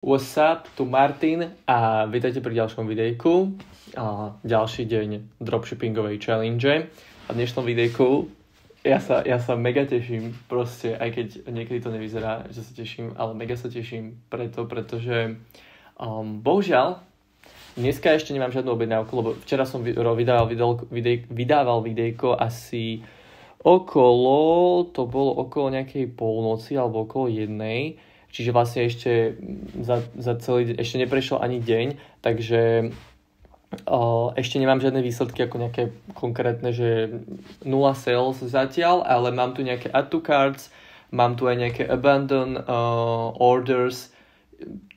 What's up, tu Martin a vítajte pri ďalšom videjku. Ďalší deň dropshippingovej challenge. A v dnešnom videjku ja sa mega teším, proste, aj keď niekedy to nevyzerá, že sa teším, ale mega sa teším pretože bohužiaľ dneska ešte nemám žiadnu objednávku, lebo včera som vydával videjko asi to bolo okolo nejakej polnoci alebo okolo jednej. Čiže vlastne ešte za celý deň, ešte neprešiel ani deň, takže ešte nemám žiadne výsledky ako nejaké konkrétne, že 0 sales zatiaľ, ale mám tu nejaké add to carts, mám tu aj nejaké abandon orders,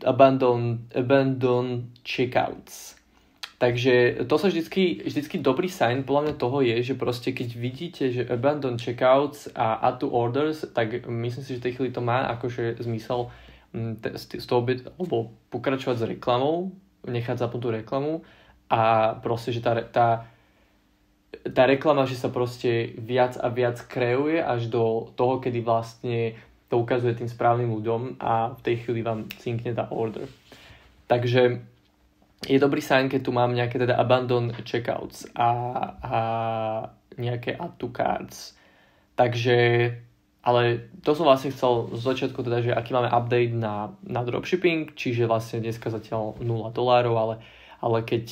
abandon checkouts. Takže to sa vždycky dobrý sign podľa mňa toho je, že proste keď vidíte, že abandon checkouts a add to orders, tak myslím si, že v tej chvíli to má akože zmysel z toho alebo pokračovať s reklamou, nechať zapnutú reklamu a proste, že tá reklama, že sa proste viac a viac kreuje až do toho, kedy vlastne to ukazuje tým správnym ľuďom a v tej chvíli vám cinkne tá order. Takže je dobrý sign, keď tu mám nejaké teda abandon checkouts a nejaké add to carts. Takže, ale to som vlastne chcel z začiatku teda, že aký máme update na dropshipping, čiže vlastne dneska zatiaľ $0, ale keď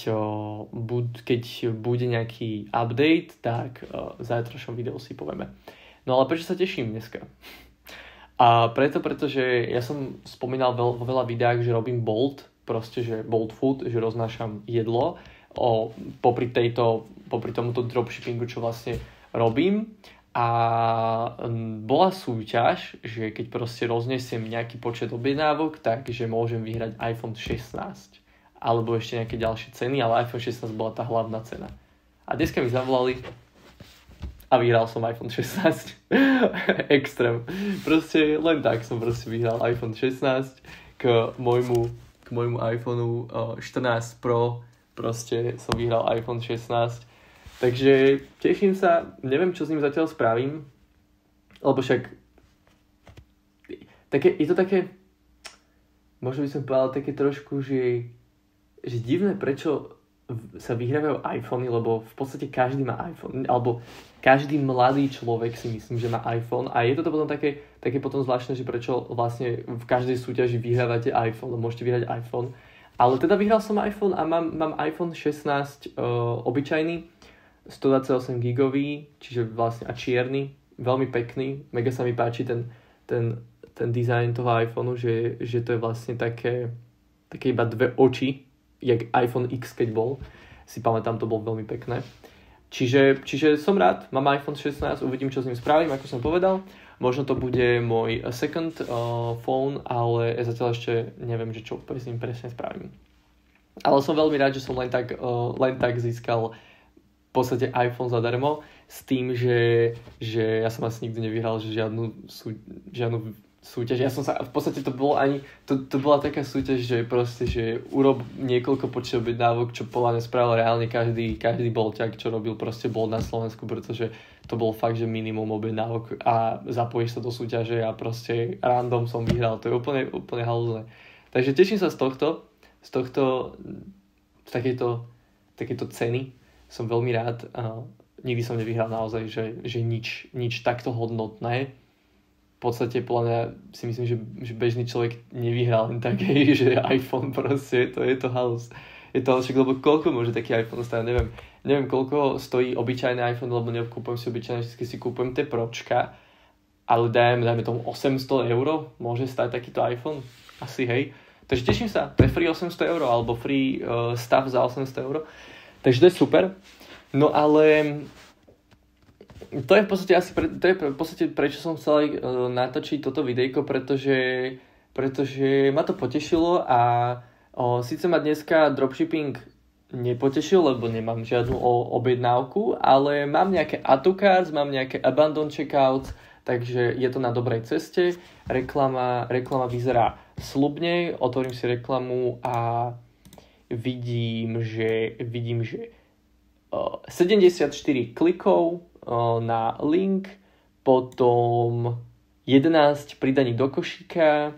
bude nejaký update, tak v zajtrajšom videu si povieme. No ale prečo sa teším dneska? A pretože ja som spomínal vo veľa videách, že robím Bolt, proste, že Bolt Food, že roznášam jedlo popri tomuto dropshippingu, čo vlastne robím. A bola súťaž, že keď proste roznesiem nejaký počet objednávok, takže môžem vyhrať iPhone 16. Alebo ešte nejaké ďalšie ceny, ale iPhone 16 bola tá hlavná cena. A dneska mi zavolali a vyhral som iPhone 16. Extrém. Proste len tak som vyhral iPhone 16 k môjmu iPhoneu 14 Pro, proste som vyhral iPhone 16. Takže teším sa, neviem, čo s ním zatiaľ spravím, lebo však je to také, možno by som povedal také trošku, že divné, prečo sa vyhrávajú iPhony, lebo v podstate každý má iPhone, alebo každý mladý človek si myslím, že má iPhone a je to potom také potom zvláštne, že prečo vlastne v každej súťaži vyhrávate iPhone, môžete vyhrať iPhone. Ale teda vyhral som iPhone a mám iPhone 16 obyčajný, 128 gigový, čiže vlastne a čierny, veľmi pekný, mega sa mi páči ten dizajn toho iPhoneu, že to je vlastne také iba dve oči, jak iPhone X keď bol, si pamätám, to bolo veľmi pekné. Čiže som rád, mám iPhone 16, uvidím, čo s ním spravím, ako som povedal. Možno to bude môj second phone, ale zatiaľ ešte neviem, že čo s ním presne spravím. Ale som veľmi rád, že som len tak získal v podstate iPhone zadarmo, s tým, že ja som asi nikdy nevyhral žiadnu súťaž. Ja som sa, v podstate to bola taká súťaž, že proste, že urob niekoľko počet objednávok, čo podľa mňa spravil reálne každý bolťak, čo robil proste Bolt na Slovensku, pretože to bolo fakt, že minimum objednávok a zapojíš sa do súťaže a proste random som vyhral. To je úplne halúzne. Takže teším sa z takejto ceny. Som veľmi rád. Nikdy som nevyhral naozaj, že nič takto hodnotné. V podstate podľa mňa si myslím, že bežný človek nevyhral len tak, že iPhone proste, to je to halus. Je to však, lebo koľko môže taký iPhone stať, neviem koľko stojí obyčajný iPhone, lebo nekúpujem si obyčajné, vždy si kúpujem tie Pročka, ale dajme tomu 800 €, môže stať takýto iPhone, asi hej. Takže teším sa, to je free 800 € alebo free stav za 800 €, takže to je super. No ale to je v podstate prečo som chcel natočiť toto videjko, pretože ma to potešilo a síce ma dneska dropshipping nepotešil, lebo nemám žiadnu objednávku, ale mám nejaké add to carts, mám nejaké abandon checkouts, takže je to na dobrej ceste. Reklama vyzerá slubne, otvorím si reklamu a vidím, že 74 klikov na link, potom 11 pridaní do košíka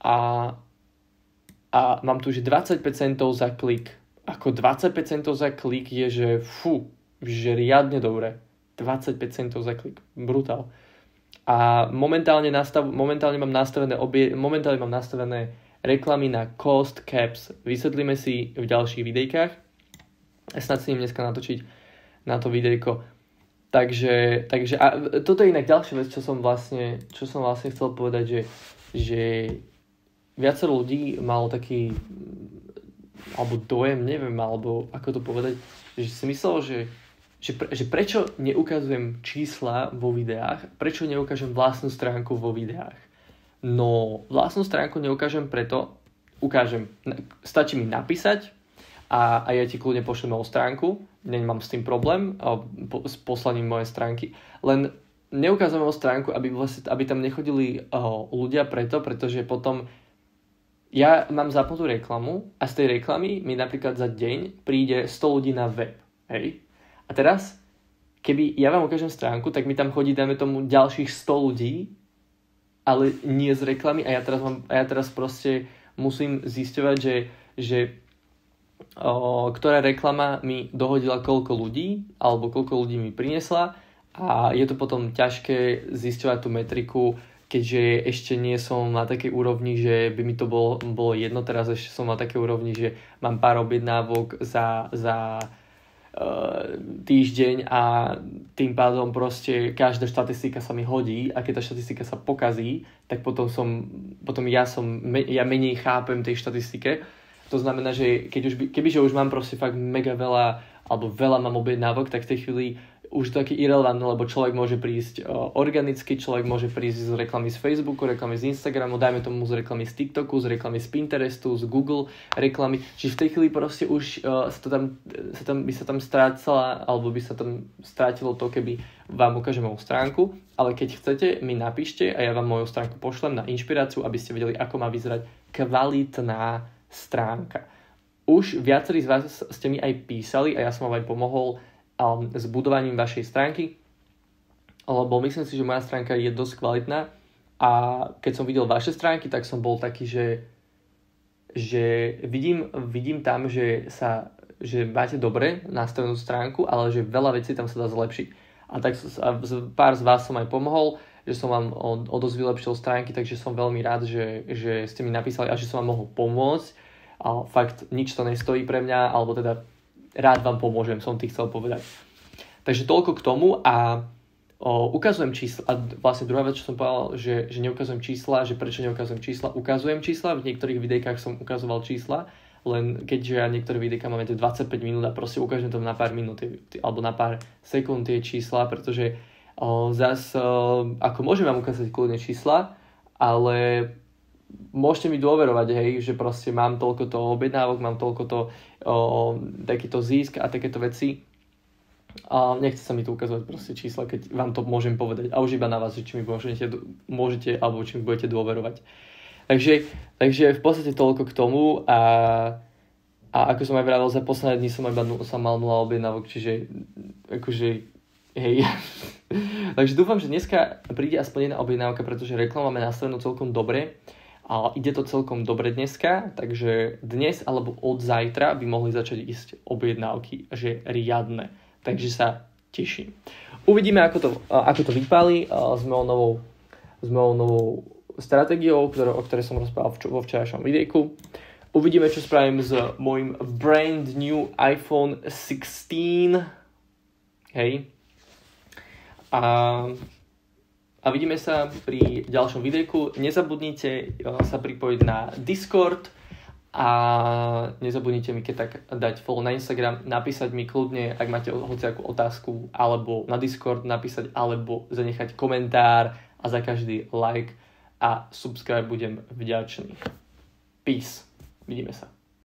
a a mám tu, že 25 centov za klik. Ako 25 centov za klik je, že že riadne dobre. 25 centov za klik. Brutál. A momentálne mám nastavené reklamy na cost caps. Vysvetlíme si v ďalších videjkách. Snad si dneska natočiť na to videjko. Takže a toto je inak ďalšia vec, čo som vlastne chcel povedať, že viacero ľudí malo taký alebo dojem, neviem, alebo ako to povedať, že si myslel, že prečo neukazujem čísla vo videách, prečo neukážem vlastnú stránku vo videách. No, vlastnú stránku neukážem ukážem, stačí mi napísať a ja ti kľudne pošlem novú stránku, nemám s tým problém s poslaním mojej stránky, len neukážem novú stránku, aby tam nechodili ľudia pretože potom ja mám zapnutú reklamu a z tej reklamy mi napríklad za deň príde 100 ľudí na web, hej? A teraz, keby ja vám ukážem stránku, tak mi tam chodí, dajme tomu, ďalších 100 ľudí, ale nie z reklamy a ja teraz proste musím zisťovať, že ktorá reklama mi dohodila koľko ľudí, alebo koľko ľudí mi priniesla a je to potom ťažké zisťovať tú metriku, keďže ešte nie som na takej úrovni, že by mi to bolo jedno, teraz ešte som na takej úrovni, že mám pár objednávok za týždeň a tým pádom proste každá štatistika sa mi hodí a keď tá štatistika sa pokazí, tak potom ja menej chápem tej štatistike. To znamená, že kebyže už mám proste fakt mega veľa alebo veľa mám objednávok, tak v tej chvíli už to taký irrelevantné, lebo človek môže prísť organicky, človek môže prísť z reklamy z Facebooku, reklamy z Instagramu, dajme tomu z reklamy z TikToku, z reklamy z Pinterestu, z Google reklamy. Čiže v tej chvíli proste už by sa tam strácala, alebo by sa tam strátilo to, keby vám ukážem moju stránku, ale keď chcete, mi napíšte a ja vám moju stránku pošlem na inšpiráciu, aby ste vedeli, ako má vyzerať kvalitná stránka. Už viacerí z vás ste mi aj písali a ja som vám aj pomohol s budovaním vašej stránky, lebo myslím si, že moja stránka je dosť kvalitná a keď som videl vaše stránky, tak som bol taký, že vidím tam, že máte dobre nastavenú stránku, ale že veľa vecí tam sa dá zlepšiť. A tak pár z vás som aj pomohol, že som vám o dosť vylepšil stránky, takže som veľmi rád, že ste mi napísali a že som vám mohol pomôcť. A fakt nič to nestojí pre mňa, alebo teda rád vám pomôžem, som ti chcel povedať. Takže toľko k tomu a ukazujem čísla. A vlastne druhá vec, čo som povedal, že neukazujem čísla, že prečo neukazujem čísla, ukazujem čísla, v niektorých videjkách som ukazoval čísla, len keďže ja niektoré videjka máme 25 minút a proste ukážem to na pár minút alebo na pár sekúnd tie čísla, pretože ako môžem vám ukázať kľudne čísla, ale môžete mi dôverovať, hej, že proste mám toľkoto objednávok, mám toľkoto takýto zisk a takéto veci. A nechce sa mi tu ukazovať proste čísla, keď vám to môžem povedať. A už iba na vás, že či mi môžete alebo či mi budete dôverovať. Takže v podstate toľko k tomu a ako som aj vravel, za posledné dni som mal 0 objednávok, čiže akože hej. Takže dúfam, že dneska príde aspoň jedna objednávka, pretože reklamu máme nastavenú celkom dobre. A ide to celkom dobre dneska, takže dnes alebo od zajtra by mohli začať ísť objednávky, že riadne. Takže sa teším. Uvidíme, ako to vypáli s mojou novou stratégiou, o ktorej som rozprával vo včerajšom videjku. Uvidíme, čo spravím s môjim brand new iPhone 16. Hej. A vidíme sa pri ďalšom videjku. Nezabudnite sa pripojiť na Discord a nezabudnite mi keď tak dať follow na Instagram, napísať mi kľudne, ak máte hociakú otázku, alebo na Discord napísať, alebo zanechať komentár a za každý like a subscribe budem vďačný. Peace. Vidíme sa.